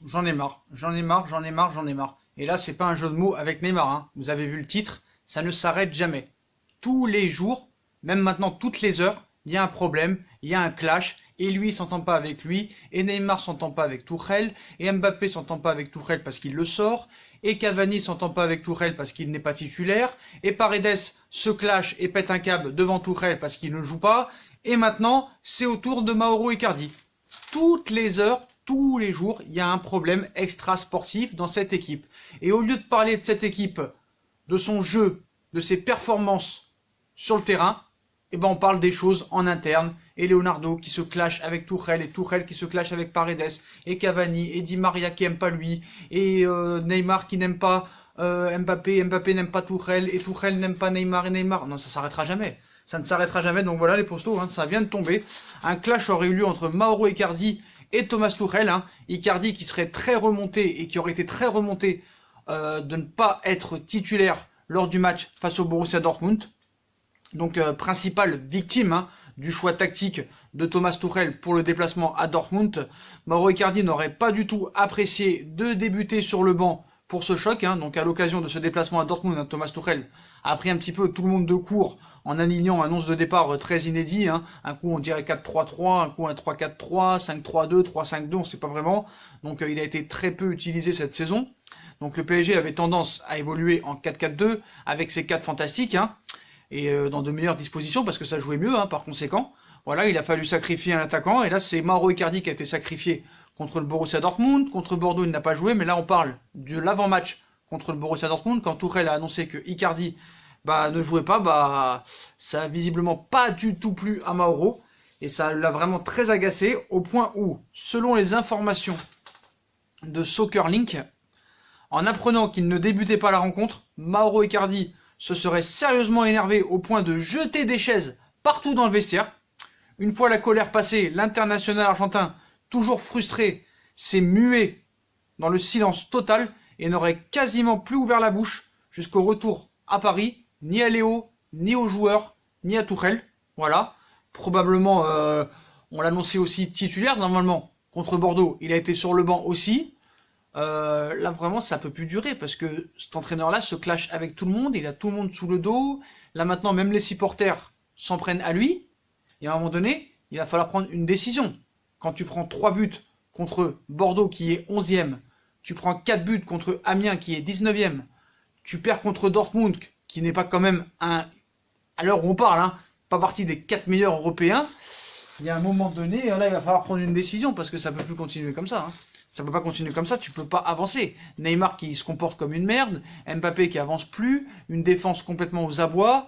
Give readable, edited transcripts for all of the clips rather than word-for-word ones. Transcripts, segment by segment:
J'en ai marre, j'en ai marre, j'en ai marre, j'en ai marre. Et là, c'est pas un jeu de mots avec Neymar, hein. Vous avez vu le titre, ça ne s'arrête jamais. Tous les jours, même maintenant toutes les heures, il y a un problème, il y a un clash, et lui il s'entend pas avec lui, et Neymar s'entend pas avec Tuchel, et Mbappé s'entend pas avec Tuchel parce qu'il le sort, et Cavani s'entend pas avec Tuchel parce qu'il n'est pas titulaire, et Paredes se clash et pète un câble devant Tuchel parce qu'il ne joue pas, et maintenant c'est au tour de Mauro Icardi. Toutes les heures, tous les jours, il y a un problème extra-sportif dans cette équipe. Et au lieu de parler de cette équipe, de son jeu, de ses performances sur le terrain, eh ben on parle des choses en interne. Et Leonardo qui se clash avec Tuchel, et Tuchel qui se clash avec Paredes, et Cavani, et Di Maria qui aime pas lui, et Neymar qui n'aime pas Mbappé, Mbappé n'aime pas Tuchel, et Tuchel n'aime pas Neymar, et Neymar. Non, ça s'arrêtera jamais. Ça ne s'arrêtera jamais, donc voilà les postos, hein, ça vient de tomber. Un clash aurait eu lieu entre Mauro Icardi et Thomas Tuchel. Hein. Icardi qui serait très remonté et qui aurait été très remonté de ne pas être titulaire lors du match face au Borussia Dortmund. Donc principale victime hein, du choix tactique de Thomas Tuchel pour le déplacement à Dortmund. Mauro Icardi n'aurait pas du tout apprécié de débuter sur le banc pour ce choc. Hein. Donc à l'occasion de ce déplacement à Dortmund, hein, Thomas Tuchel a pris un petit peu tout le monde de court en alignant un 11 de départ très inédit. Hein. Un coup on dirait 4-3-3, un coup un 3-4-3, 5-3-2, 3-5-2, on ne sait pas vraiment. Donc il a été très peu utilisé cette saison. Donc le PSG avait tendance à évoluer en 4-4-2 avec ses 4 fantastiques. Hein. Et dans de meilleures dispositions parce que ça jouait mieux hein, par conséquent. Voilà, il a fallu sacrifier un attaquant et là c'est Mauro Icardi qui a été sacrifié contre le Borussia Dortmund, contre Bordeaux il n'a pas joué, mais là on parle de l'avant-match contre le Borussia Dortmund quand Tuchel a annoncé que Icardi ne jouait pas, ça a visiblement pas du tout plu à Mauro et ça l'a vraiment très agacé au point où, selon les informations de Soccer Link, en apprenant qu'il ne débutait pas la rencontre, Mauro Icardi se serait sérieusement énervé au point de jeter des chaises partout dans le vestiaire. Une fois la colère passée, l'international argentin, toujours frustré, s'est mué dans le silence total et n'aurait quasiment plus ouvert la bouche jusqu'au retour à Paris, ni à Léo, ni aux joueurs, ni à Tuchel. Voilà. Probablement, on l'annonçait aussi titulaire normalement contre Bordeaux. Il a été sur le banc aussi. Là vraiment ça peut plus durer parce que cet entraîneur là se clash avec tout le monde, il a tout le monde sous le dos, là maintenant même les supporters s'en prennent à lui, et à un moment donné il va falloir prendre une décision. Quand tu prends 3 buts contre Bordeaux qui est 11e, tu prends 4 buts contre Amiens qui est 19e, tu perds contre Dortmund qui n'est pas quand même à l'heure où on parle, hein, pas partie des 4 meilleurs européens, il y a un moment donné, là il va falloir prendre une décision parce que ça peut plus continuer comme ça. Hein. Ça peut pas continuer comme ça, tu peux pas avancer. Neymar qui se comporte comme une merde, Mbappé qui avance plus, une défense complètement aux abois,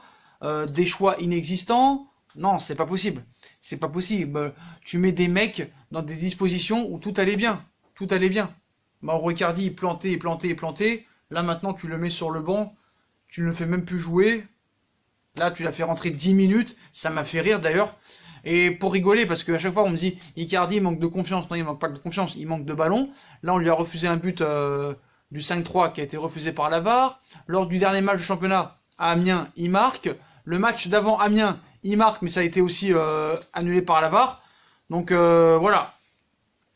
des choix inexistants. Non, c'est pas possible. C'est pas possible. Tu mets des mecs dans des dispositions où tout allait bien. Tout allait bien. Mauro Icardi planté, planté, planté. Là maintenant tu le mets sur le banc, tu ne le fais même plus jouer. Là tu l'as fait rentrer 10 minutes, ça m'a fait rire d'ailleurs. Et pour rigoler, parce qu'à chaque fois on me dit Icardi manque de confiance. Non, il manque pas de confiance, il manque de ballon. Là on lui a refusé un but du 5-3 qui a été refusé par la VAR. Lors du dernier match de championnat à Amiens, il marque. Le match d'avant Amiens, il marque, mais ça a été aussi annulé par la VAR. Donc voilà.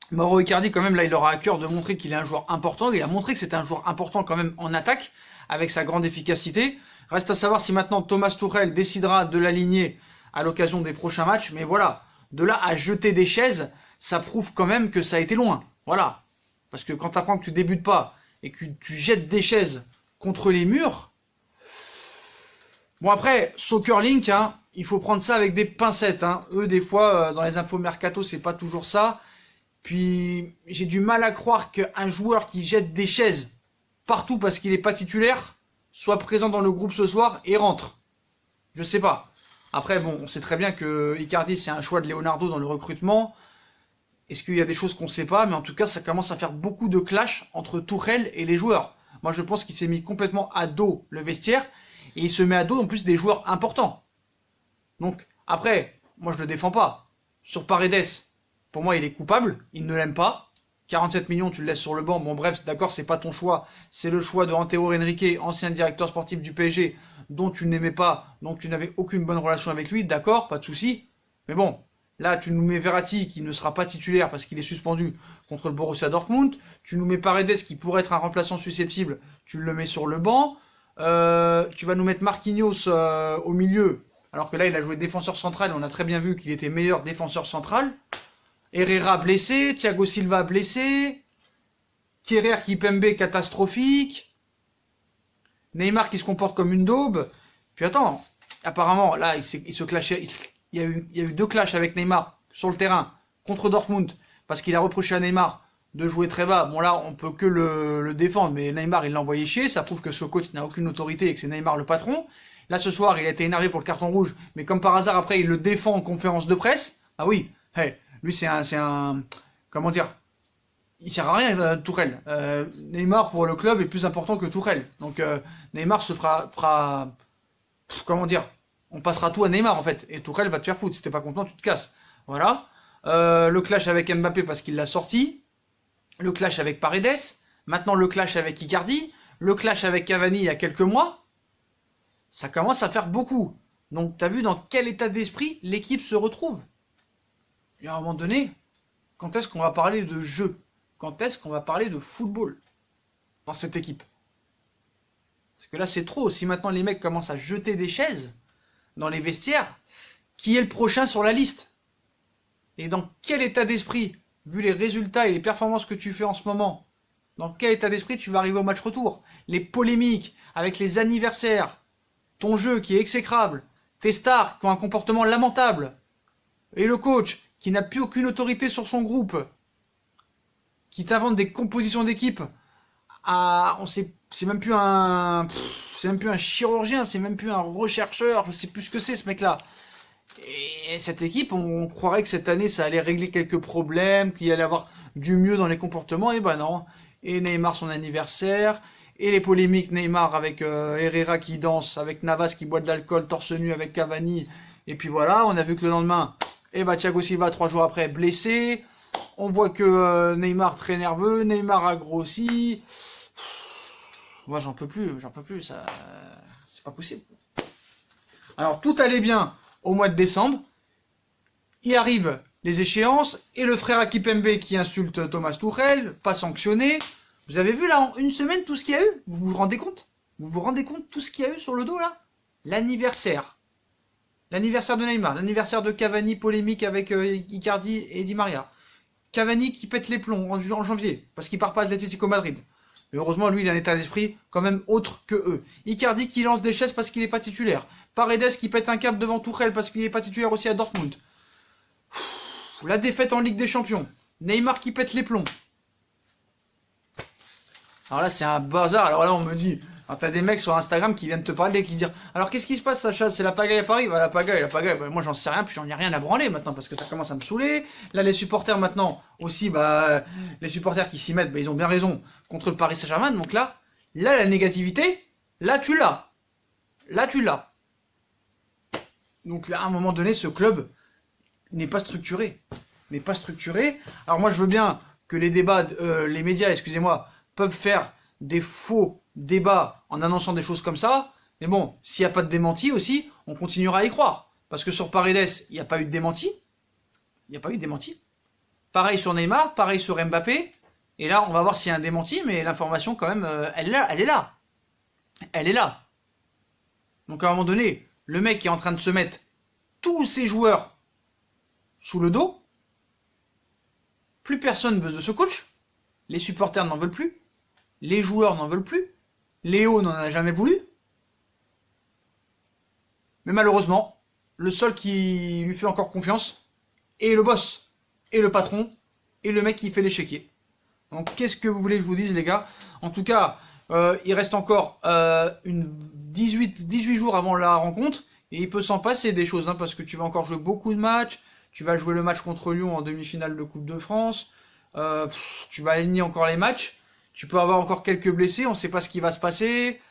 Mauro Icardi quand même là il aura à cœur de montrer qu'il est un joueur important. Il a montré que c'était un joueur important quand même en attaque, avec sa grande efficacité. Reste à savoir si maintenant Thomas Tuchel décidera de l'aligner à l'occasion des prochains matchs, mais voilà, de là à jeter des chaises, ça prouve quand même que ça a été loin, voilà, parce que quand tu apprends que tu débutes pas, et que tu jettes des chaises contre les murs, bon après, Soccer Link, hein, il faut prendre ça avec des pincettes, hein. Eux des fois, dans les infos mercato, c'est pas toujours ça, puis j'ai du mal à croire qu'un joueur qui jette des chaises partout parce qu'il est pas titulaire, soit présent dans le groupe ce soir et rentre, je sais pas. Après, bon, on sait très bien que Icardi, c'est un choix de Leonardo dans le recrutement. Est-ce qu'il y a des choses qu'on ne sait pas? Mais en tout cas, ça commence à faire beaucoup de clash entre Tuchel et les joueurs. Moi, je pense qu'il s'est mis complètement à dos le vestiaire. Et il se met à dos, en plus, des joueurs importants. Donc, après, moi, je le défends pas. Sur Paredes, pour moi, il est coupable. Il ne l'aime pas. 47 millions, tu le laisses sur le banc. Bon, bref, d'accord, c'est pas ton choix. C'est le choix de Antero Henrique, ancien directeur sportif du PSG, dont tu n'aimais pas, donc tu n'avais aucune bonne relation avec lui. D'accord, pas de souci. Mais bon, Là, tu nous mets Verratti qui ne sera pas titulaire parce qu'il est suspendu contre le Borussia Dortmund. Tu nous mets Paredes qui pourrait être un remplaçant susceptible. Tu le mets sur le banc. Tu vas nous mettre Marquinhos au milieu. Alors que là, il a joué défenseur central. On a très bien vu qu'il était meilleur défenseur central. Herrera blessé. Thiago Silva blessé. Kerrer Kipembe catastrophique. Neymar qui se comporte comme une daube. Puis attends, apparemment, là, il se clashait. Il y a eu 2 clashs avec Neymar sur le terrain contre Dortmund parce qu'il a reproché à Neymar de jouer très bas. Bon là, on peut que le défendre, mais Neymar, il l'a envoyé chier. Ça prouve que ce coach n'a aucune autorité et que c'est Neymar le patron. Là, ce soir, il a été énervé pour le carton rouge, mais comme par hasard, après, il le défend en conférence de presse. Ah oui, hey, lui, c'est un... Comment dire? Il sert à rien, Tourelle. Neymar, pour le club, est plus important que Tourelle. Donc, Neymar se fera... Comment dire? On passera tout à Neymar en fait. Et Tourelle va te faire foutre. Si t'es pas content, tu te casses. Voilà. Le clash avec Mbappé parce qu'il l'a sorti. Le clash avec Paredes. Maintenant le clash avec Icardi. Le clash avec Cavani il y a quelques mois. Ça commence à faire beaucoup. Donc t'as vu dans quel état d'esprit l'équipe se retrouve. Et à un moment donné, quand est-ce qu'on va parler de jeu? Quand est-ce qu'on va parler de football dans cette équipe? Parce que là c'est trop. Si maintenant les mecs commencent à jeter des chaises dans les vestiaires, qui est le prochain sur la liste? Et dans quel état d'esprit, vu les résultats et les performances que tu fais en ce moment, dans quel état d'esprit tu vas arriver au match retour? Les polémiques avec les anniversaires, ton jeu qui est exécrable, tes stars qui ont un comportement lamentable, et le coach qui n'a plus aucune autorité sur son groupe, qui t'invente des compositions d'équipe, c'est même plus un... C'est même plus un chirurgien, c'est même plus un rechercheur, je sais plus ce que c'est ce mec-là. Et cette équipe, on croirait que cette année ça allait régler quelques problèmes, qu'il allait avoir du mieux dans les comportements, et ben non. Et Neymar son anniversaire, et les polémiques Neymar avec Herrera qui danse, avec Navas qui boit de l'alcool torse nu avec Cavani, et puis voilà, on a vu que le lendemain, et bah Thiago Silva 3 jours après blessé, on voit que Neymar très nerveux, Neymar a grossi. Moi j'en peux plus, ça, c'est pas possible. Alors tout allait bien au mois de décembre, il arrive les échéances, et le frère Akipembe qui insulte Thomas Tuchel, pas sanctionné. Vous avez vu là en une semaine tout ce qu'il y a eu? Vous vous rendez compte? Vous vous rendez compte tout ce qu'il y a eu sur le dos là? L'anniversaire. L'anniversaire de Neymar, l'anniversaire de Cavani, polémique avec Icardi et Di Maria. Cavani qui pète les plombs en janvier, parce qu'il part pas à l'Atlético Madrid. Mais heureusement, lui, il a un état d'esprit quand même autre que eux. Icardi qui lance des chaises parce qu'il n'est pas titulaire. Paredes qui pète un câble devant Tuchel parce qu'il n'est pas titulaire aussi à Dortmund. La défaite en Ligue des Champions. Neymar qui pète les plombs. Alors là, c'est un bazar. Alors là, on me dit... T'as des mecs sur Instagram qui viennent te parler, qui disent alors qu'est-ce qui se passe Sacha? C'est la pagaille à Paris? Bah, la pagaille. Bah, moi j'en sais rien, puis j'en ai rien à branler maintenant parce que ça commence à me saouler. Là les supporters maintenant aussi, bah les supporters qui s'y mettent, bah, ils ont bien raison contre le Paris Saint-Germain. Donc là la négativité, là tu l'as. Donc là à un moment donné ce club n'est pas structuré. Alors moi je veux bien que les débats, les médias, excusez-moi, peuvent faire des faux débats en annonçant des choses comme ça, mais bon, s'il n'y a pas de démenti aussi, on continuera à y croire. Parce que sur Paredes, il n'y a pas eu de démenti. Pareil sur Neymar, pareil sur Mbappé. Et là, on va voir s'il y a un démenti, mais l'information quand même, elle est là. Donc à un moment donné, le mec est en train de se mettre tous ses joueurs sous le dos. Plus personne veut de ce coach. Les supporters n'en veulent plus. Les joueurs n'en veulent plus. Léo n'en a jamais voulu. Mais malheureusement, le seul qui lui fait encore confiance est le boss, et le patron, et le mec qui fait l'échiquier. Donc qu'est-ce que vous voulez que je vous dise les gars? En tout cas, il reste encore 18 jours avant la rencontre, et il peut s'en passer des choses, hein, parce que tu vas encore jouer beaucoup de matchs, tu vas jouer le match contre Lyon en demi-finale de Coupe de France, tu vas aligner encore les matchs, tu peux avoir encore quelques blessés, on ne sait pas ce qui va se passer.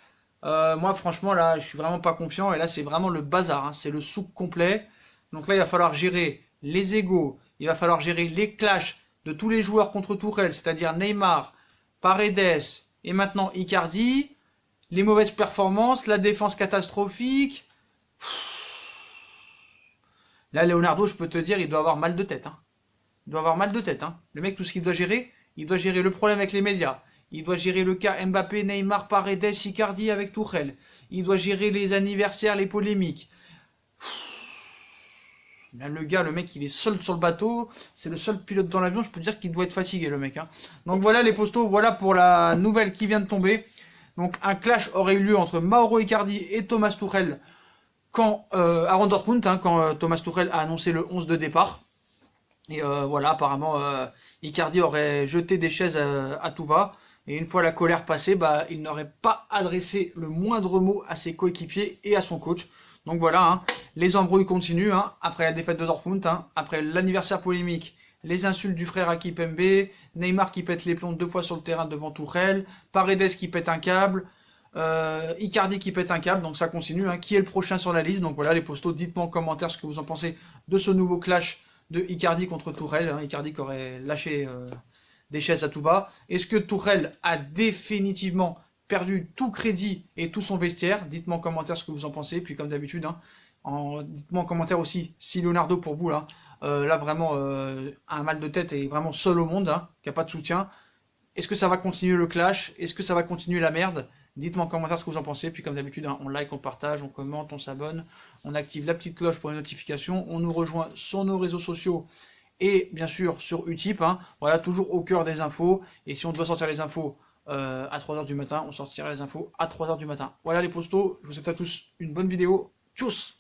Moi franchement là je suis vraiment pas confiant, et là c'est vraiment le bazar, hein, c'est le souk complet. Donc là il va falloir gérer les égos, il va falloir gérer les clashs de tous les joueurs contre Tuchel, c'est-à-dire Neymar, Paredes et maintenant Icardi, les mauvaises performances, la défense catastrophique. Là, Leonardo, je peux te dire, il doit avoir mal de tête. Hein. Il doit avoir mal de tête. Hein. Le mec, tout ce qu'il doit gérer, il doit gérer le problème avec les médias. Il doit gérer le cas Mbappé, Neymar, Paredes, Icardi avec Tuchel. Il doit gérer les anniversaires, les polémiques. Là, le gars, le mec, il est seul sur le bateau. C'est le seul pilote dans l'avion. Je peux dire qu'il doit être fatigué, le mec. Hein. Donc voilà les postos. Voilà pour la nouvelle qui vient de tomber. Donc un clash aurait eu lieu entre Mauro Icardi et Thomas Tuchel à Dortmund, hein, quand Thomas Tuchel a annoncé le 11 de départ. Et voilà, apparemment, Icardi aurait jeté des chaises à tout va. Et une fois la colère passée, bah, il n'aurait pas adressé le moindre mot à ses coéquipiers et à son coach. Donc voilà, hein, les embrouilles continuent, hein, après la défaite de Dortmund, hein, après l'anniversaire polémique, les insultes du frère à Kimpembe, Neymar qui pète les plombs 2 fois sur le terrain devant Tuchel, Paredes qui pète un câble, Icardi qui pète un câble, donc ça continue. Hein. Qui est le prochain sur la liste? Donc voilà les postos, dites-moi en commentaire ce que vous en pensez de ce nouveau clash de Icardi contre Tuchel. Hein. Icardi qui aurait lâché des chaises à tout va. Est-ce que Tuchel a définitivement perdu tout crédit et tout son vestiaire? Dites-moi en commentaire ce que vous en pensez. Puis comme d'habitude, hein, dites-moi en commentaire aussi si Leonardo pour vous là vraiment un mal de tête et vraiment seul au monde, hein, qui n'a pas de soutien. Est-ce que ça va continuer le clash? Est-ce que ça va continuer la merde? Dites-moi en commentaire ce que vous en pensez. Puis comme d'habitude, hein, on like, on partage, on commente, on s'abonne, on active la petite cloche pour les notifications, on nous rejoint sur nos réseaux sociaux et bien sûr sur Utip. Hein, voilà, toujours au cœur des infos. Et si on doit sortir les infos à 3h du matin, on sortira les infos à 3h du matin. Voilà les postos, je vous souhaite à tous une bonne vidéo. Tchuss!